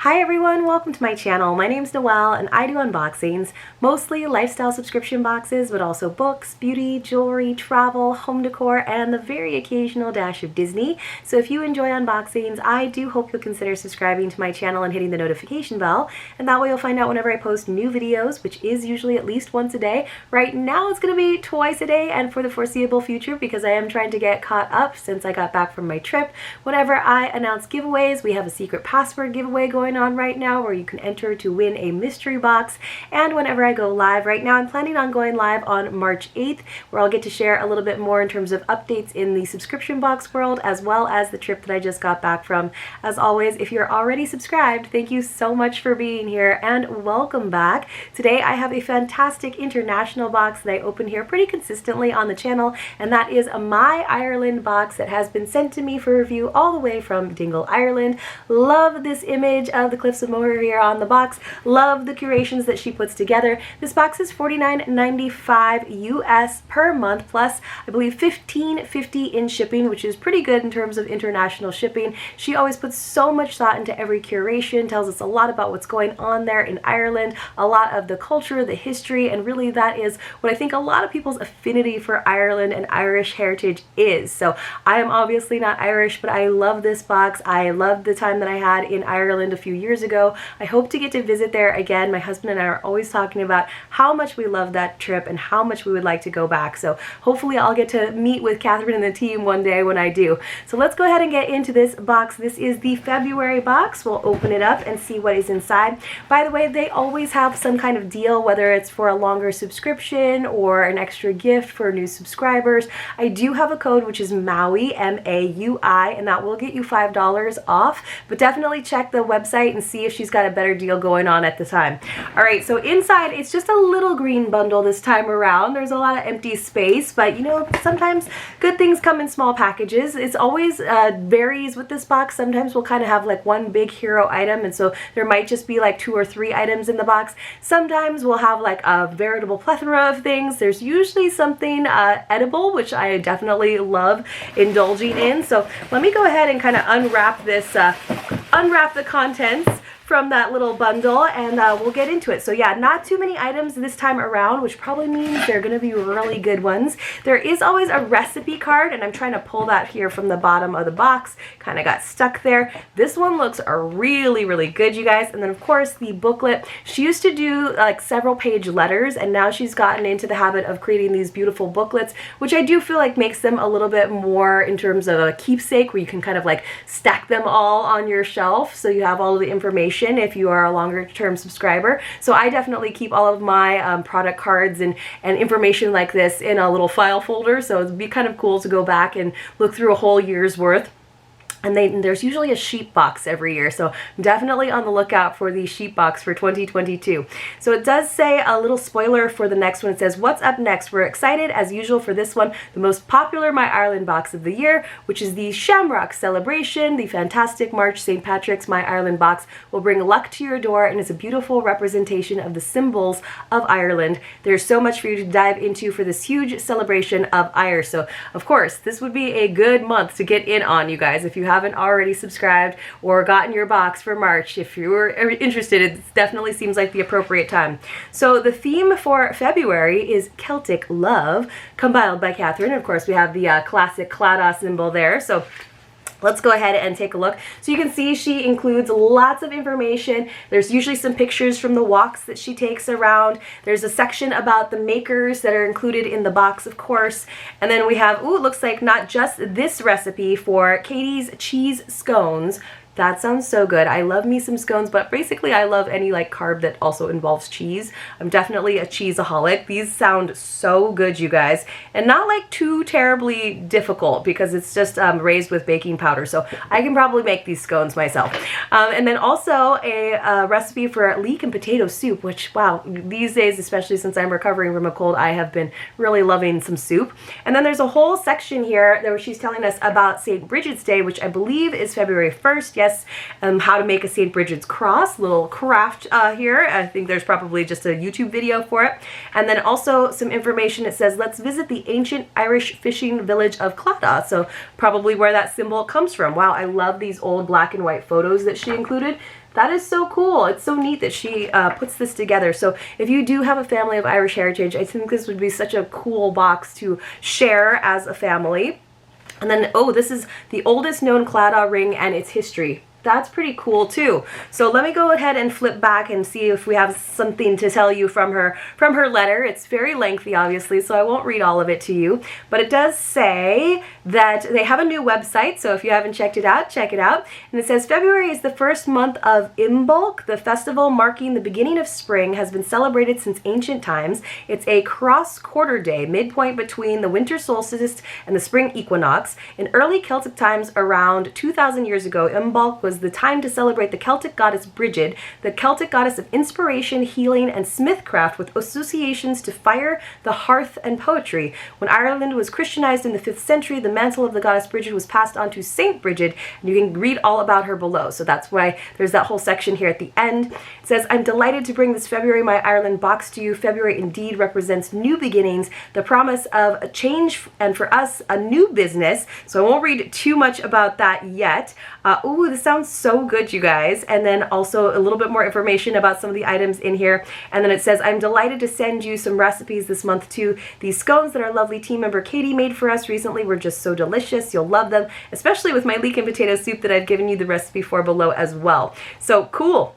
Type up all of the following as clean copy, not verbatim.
Hi everyone, welcome to my channel. My name's Noelle and I do unboxings, mostly lifestyle subscription boxes, but also books, beauty, jewelry, travel, home decor, and the very occasional dash of Disney. So if you enjoy unboxings, I do hope you'll consider subscribing to my channel and hitting the notification bell, and that way you'll find out whenever I post new videos, which is usually at least once a day. Right now it's going to be twice a day and for the foreseeable future because I am trying to get caught up since I got back from my trip. Whenever I announce giveaways, we have a secret password giveaway going on right now where you can enter to win a mystery box, and whenever I go live, right now I'm planning on going live on March 8th where I'll get to share a little bit more in terms of updates in the subscription box world as well as the trip that I just got back from. As always, if you're already subscribed, thank you so much for being here and welcome back. Today I have a fantastic international box that I open here pretty consistently on the channel, and that is a My Ireland box that has been sent to me for review all the way from Dingle, Ireland. Love this image of the Cliffs of Moher here on the box. Love the curations that she puts together. This box is $49.95 US per month plus I believe $15.50 in shipping, which is pretty good in terms of international shipping. She always puts so much thought into every curation, tells us a lot about what's going on there in Ireland, a lot of the culture, the history, and really that is what I think a lot of people's affinity for Ireland and Irish heritage is. So I am obviously not Irish, but I love this box. I loved the time that I had in Ireland a few years ago. I hope to get to visit there again. My husband and I are always talking about how much we love that trip and how much we would like to go back. So hopefully I'll get to meet with Catherine and the team one day when I do. So let's go ahead and get into this box. This is the February box. We'll open it up and see what is inside. By the way, they always have some kind of deal, whether it's for a longer subscription or an extra gift for new subscribers. I do have a code which is MAUI, M-A-U-I, and that will get you $5 off, but definitely check the website and see if she's got a better deal going on at the time. All right, so inside it's just a little green bundle this time around. There's a lot of empty space, but you know, sometimes good things come in small packages. It's always varies with this box. Sometimes we'll kind of have like one big hero item, and so there might just be like 2 or 3 items in the box. Sometimes we'll have like a veritable plethora of things. There's usually something edible, which I definitely love indulging in. So let me go ahead and kind of unwrap this, unwrap the contents from that little bundle, and we'll get into it. So yeah, not too many items this time around, which probably means they're gonna be really good ones. There is always a recipe card, and I'm trying to pull that here from the bottom of the box. Kind of got stuck there. This one looks really, really good, you guys. And then of course the booklet. She used to do like several page letters, and now she's gotten into the habit of creating these beautiful booklets, which I do feel like makes them a little bit more in terms of a keepsake, where you can kind of like stack them all on your shelf so you have all of the information if you are a longer term subscriber. So I definitely keep all of my product cards and information like this in a little file folder, so it'd be kind of cool to go back and look through a whole year's worth. And there's usually a sheep box every year, so I'm definitely on the lookout for the sheep box for 2022. So it does say a little spoiler for the next one. It says, what's up next? We're excited as usual for this one, the most popular My Ireland box of the year, which is the Shamrock Celebration. The fantastic March St. Patrick's My Ireland box will bring luck to your door and is a beautiful representation of the symbols of Ireland. There's so much for you to dive into for this huge celebration of Ire. So of course, this would be a good month to get in on, you guys. If you haven't already subscribed or gotten your box for March, if you were interested, it definitely seems like the appropriate time. So the theme for February is Celtic love, compiled by Catherine. Of course, we have the classic Claddagh symbol there. So let's go ahead and take a look. So you can see she includes lots of information. There's usually some pictures from the walks that she takes around. There's a section about the makers that are included in the box, of course. And then we have, ooh, it looks like not just this recipe for Katie's cheese scones. That sounds so good. I love me some scones, but basically I love any like carb that also involves cheese. I'm definitely a cheeseaholic. These sound so good, you guys, and not like too terribly difficult because it's just raised with baking powder, so I can probably make these scones myself. And then also a recipe for leek and potato soup, which, wow, these days, especially since I'm recovering from a cold, I have been really loving some soup. And then there's a whole section here where she's telling us about St. Bridget's Day, which I believe is February 1st. Yes, curious how to make a St. Bridget's cross, little craft here. I think there's probably just a YouTube video for it. And then also some information. It says, let's visit the ancient Irish fishing village of Claddagh. So probably where that symbol comes from. Wow, I love these old black and white photos that she included. That is so cool. It's so neat that she puts this together. So if you do have a family of Irish heritage, I think this would be such a cool box to share as a family. And then, oh, this is the oldest known Claddagh ring and its history. That's pretty cool too. So let me go ahead and flip back and see if we have something to tell you from her letter. It's very lengthy, obviously, so I won't read all of it to you. But it does say that they have a new website, so if you haven't checked it out, check it out. And it says, February is the first month of Imbolc. The festival marking the beginning of spring has been celebrated since ancient times. It's a cross-quarter day, midpoint between the winter solstice and the spring equinox. In early Celtic times, around 2,000 years ago, Imbolc was the time to celebrate the Celtic goddess Bridget, the Celtic goddess of inspiration, healing, and smithcraft, with associations to fire, the hearth, and poetry. When Ireland was Christianized in the 5th century, the mantle of the goddess Bridget was passed on to Saint Bridget, and you can read all about her below. So that's why there's that whole section here at the end. It says, I'm delighted to bring this February My Ireland box to you. February indeed represents new beginnings, the promise of a change, and for us, a new business. So I won't read too much about that yet. Ooh, this sounds so good, you guys. And then also a little bit more information about some of the items in here. And then it says, I'm delighted to send you some recipes this month too. These scones that our lovely team member Katie made for us recently were just so delicious. You'll love them, especially with my leek and potato soup that I've given you the recipe for below as well. So cool.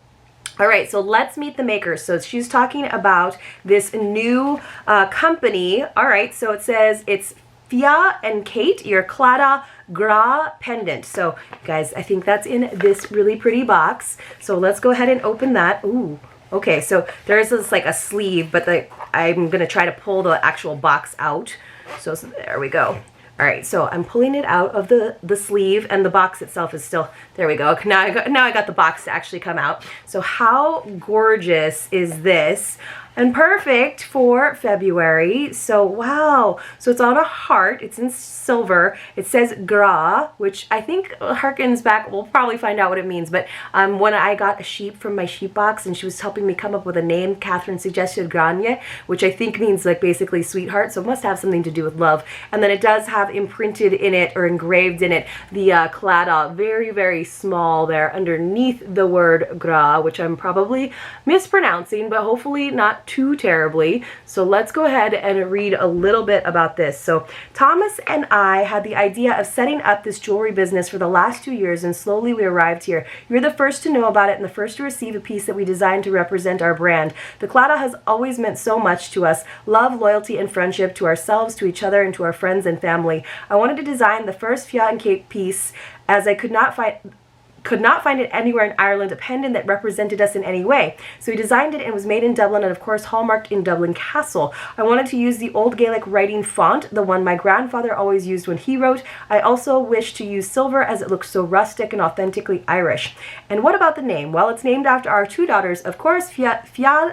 All right, so let's meet the makers. So she's talking about this new company. All right, so it says it's Fia and Kate, your Claddagh Gra pendant. So guys, I think that's in this really pretty box. So let's go ahead and open that. Ooh, okay, so there's this like a sleeve, but I'm gonna try to pull the actual box out. So there we go. All right, so I'm pulling it out of the sleeve, and the box itself is still, there we go. Now I got the box to actually come out. So how gorgeous is this? And perfect for February. So wow, so it's on a heart, it's in silver, it says Gra, which I think harkens back, we'll probably find out what it means, but when I got a sheep from my sheep box and she was helping me come up with a name, Catherine suggested Grania, which I think means like basically sweetheart, so it must have something to do with love. And then it does have imprinted in it, or engraved in it, the Claddagh, very, very small there underneath the word Gra, which I'm probably mispronouncing, but hopefully not too terribly. So let's go ahead and read a little bit about this. So Thomas and I had the idea of setting up this jewelry business for the last 2 years, and slowly we arrived here. You're the first to know about it and the first to receive a piece that we designed to represent our brand. The Claddagh has always meant so much to us: love, loyalty, and friendship, to ourselves, to each other, and to our friends and family. I wanted to design the first Fia and Kate piece, as I could not find it anywhere in Ireland, a pendant that represented us in any way. So we designed it, and it was made in Dublin, and of course hallmarked in Dublin Castle. I wanted to use the old Gaelic writing font, the one my grandfather always used when he wrote. I also wished to use silver, as it looks so rustic and authentically Irish. And what about the name? Well, it's named after our 2 daughters, of course, Fia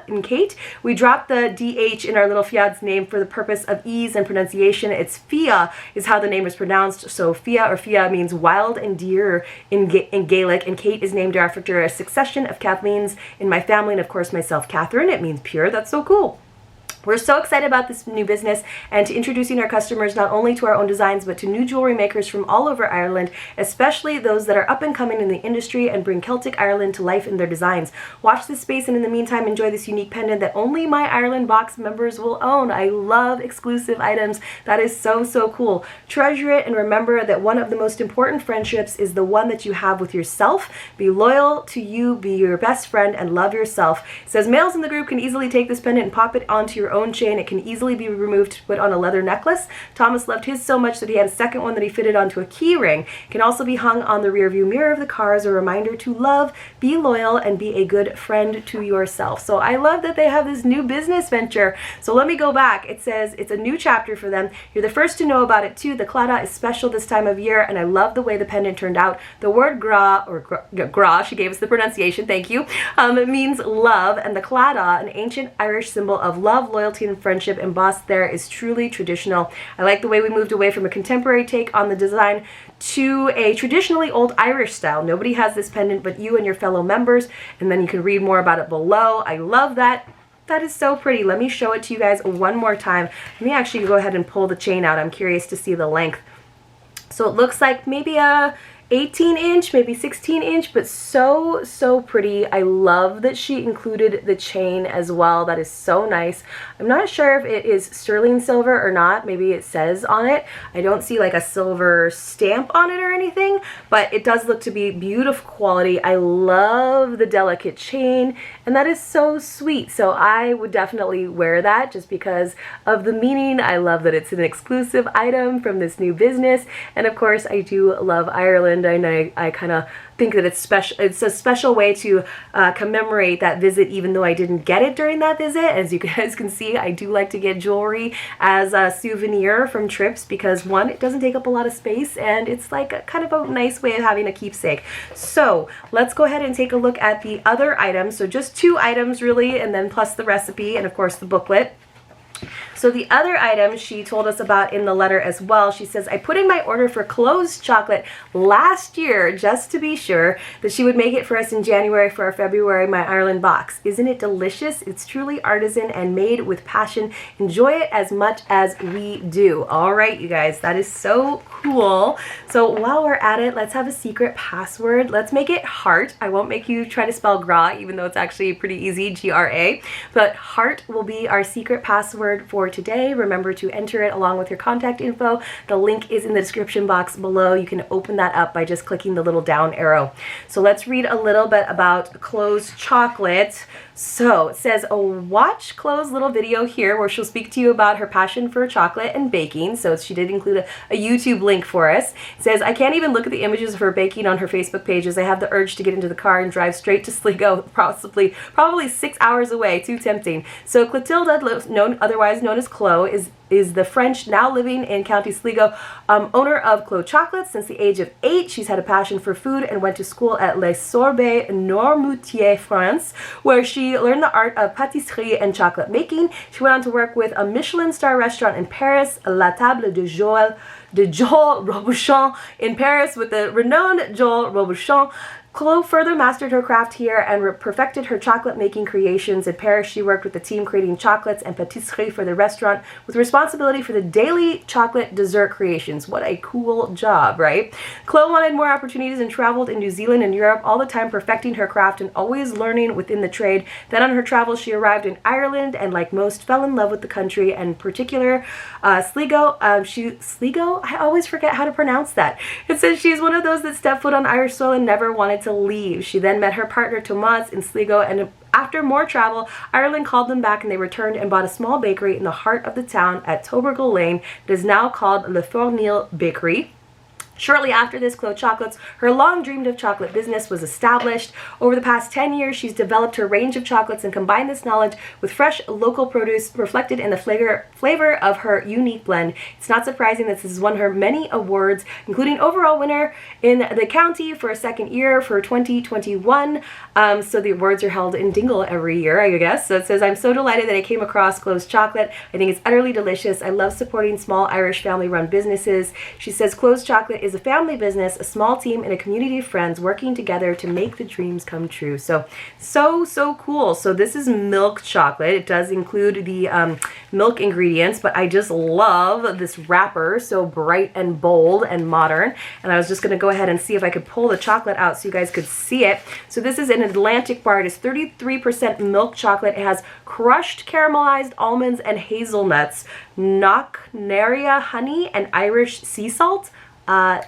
and Kate. We dropped the DH in our little Fiad's name for the purpose of ease and pronunciation. It's Fia is how the name is pronounced. So Fia, or Fia, means wild and dear in Gaelic, and Kate is named after a succession of Kathleens in my family, and of course myself, Catherine. It means pure. That's so cool. We're so excited about this new business and to introducing our customers not only to our own designs, but to new jewelry makers from all over Ireland, especially those that are up and coming in the industry and bring Celtic Ireland to life in their designs. Watch this space, and in the meantime, enjoy this unique pendant that only My Ireland Box members will own. I love exclusive items. That is so, so cool. Treasure it, and remember that one of the most important friendships is the one that you have with yourself. Be loyal to you, be your best friend, and love yourself. It says males in the group can easily take this pendant and pop it onto your own chain. It can easily be removed to put on a leather necklace. Thomas loved his so much that he had a second one that he fitted onto a key ring. It can also be hung on the rear view mirror of the car as a reminder to love, be loyal, and be a good friend to yourself. So I love that they have this new business venture. So let me go back. It says it's a new chapter for them. You're the first to know about it too. The Claddagh is special this time of year, and I love the way the pendant turned out. The word gra, or gra, she gave us the pronunciation, thank you, it means love, and the Claddagh, an ancient Irish symbol of love, loyalty, and friendship embossed there is truly traditional. I like the way we moved away from a contemporary take on the design to a traditionally old Irish style. Nobody has this pendant but you and your fellow members, and then you can read more about it below. I love that. That is so pretty. Let me show it to you guys one more time. Let me actually go ahead and pull the chain out. I'm curious to see the length. So it looks like maybe a 18-inch, maybe 16-inch, but so pretty. I love that she included the chain as well. That is so nice. I'm not sure if it is sterling silver or not. Maybe it says on it. I don't see like a silver stamp on it or anything, but it does look to be beautiful quality. I love the delicate chain, and that is so sweet. So I would definitely wear that just because of the meaning. I love that it's an exclusive item from this new business, and of course I do love Ireland. And I kind of think that it's special. It's a special way to commemorate that visit, even though I didn't get it during that visit. As you guys can see, I do like to get jewelry as a souvenir from trips because, one, it doesn't take up a lot of space, and it's like a kind of a nice way of having a keepsake. So let's go ahead and take a look at the other items. So just 2 items really, and then plus the recipe and of course the booklet. So the other item she told us about in the letter as well, she says, I put in my order for closed chocolate last year just to be sure that she would make it for us in January for our February My Ireland box. Isn't it delicious? It's truly artisan and made with passion. Enjoy it as much as we do. All right, you guys, that is so cool. So while we're at it, let's have a secret password. Let's make it heart. I won't make you try to spell gra, even though it's actually pretty easy, G-R-A. But heart will be our secret password for today. Remember to enter it along with your contact info. The link is in the description box below. You can open that up by just clicking the little down arrow. So let's read a little bit about closed chocolate. So it says, watch Chloe's little video here where she'll speak to you about her passion for chocolate and baking. So she did include a YouTube link for us. It says, I can't even look at the images of her baking on her Facebook pages. I have the urge to get into the car and drive straight to Sligo, probably 6 hours away. Too tempting. So Clotilde, otherwise known as Chloe, is the French, now living in County Sligo, owner of Chloe Chocolates. Since the age of 8, she's had a passion for food and went to school at Les Sorbets Noirmoutier, France, where she learned the art of pâtisserie and chocolate making. She went on to work with a Michelin star restaurant in Paris, La Table de Joël Robuchon in Paris with the renowned Joël Robuchon. Chloe further mastered her craft here and perfected her chocolate making creations. In Paris, she worked with the team creating chocolates and patisserie for the restaurant with responsibility for the daily chocolate dessert creations. What a cool job, right? Chloe wanted more opportunities and traveled in New Zealand and Europe all the time, perfecting her craft and always learning within the trade. Then on her travels, she arrived in Ireland and, like most, fell in love with the country, and in particular Sligo. Sligo? I always forget how to pronounce that. It says she's one of those that stepped foot on Irish soil and never wanted to leave. She then met her partner Tomas in Sligo, and after more travel, Ireland called them back and they returned and bought a small bakery in the heart of the town at Tobergal Lane that is now called Le Fournil Bakery. Shortly after this, Chloe Chocolates, her long dreamed of chocolate business, was established. Over the past 10 years, she's developed her range of chocolates and combined this knowledge with fresh local produce reflected in the flavor of her unique blend. It's not surprising that this has won her many awards, including overall winner in the county for a second year for 2021. So the awards are held in Dingle every year, I guess. So it says, I'm so delighted that I came across Chloe's chocolate. I think it's utterly delicious. I love supporting small Irish family-run businesses. She says Chloe's chocolate is a family business, a small team, and a community of friends working together to make the dreams come true. So cool. So this is milk chocolate. It does include the milk ingredients, but I just love this wrapper. So bright and bold and modern. And I was just going to go ahead and see if I could pull the chocolate out so you guys could see it. So this is an Atlantic bar. It is 33% milk chocolate. It has crushed caramelized almonds and hazelnuts, Knocknaria honey, and Irish sea salt.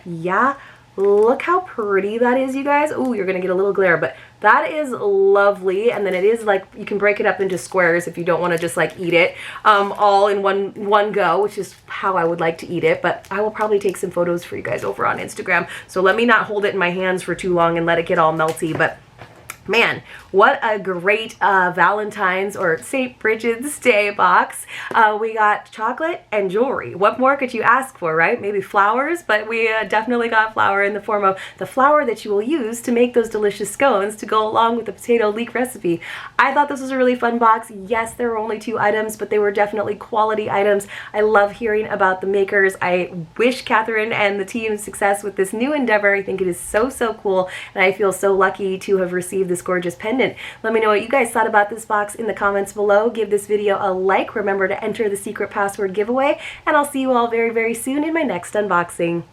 Yeah, look how pretty that is, you guys. Ooh, you're gonna get a little glare, but that is lovely. And then it is like, you can break it up into squares if you don't want to just like eat it all in one go, which is how I would like to eat it. But I will probably take some photos for you guys over on Instagram, so let me not hold it in my hands for too long and let it get all melty. But Man, what a great Valentine's or St. Bridget's Day box. We got chocolate and jewelry. What more could you ask for, right? Maybe flowers, but we definitely got flour in the form of the flour that you will use to make those delicious scones to go along with the potato leek recipe. I thought this was a really fun box. Yes, there were only 2 items, but they were definitely quality items. I love hearing about the makers. I wish Catherine and the team success with this new endeavor. I think it is so, so cool, and I feel so lucky to have received this gorgeous pendant. Let me know what you guys thought about this box in the comments below. Give this video a like. Remember to enter the secret password giveaway, and I'll see you all very, very soon in my next unboxing.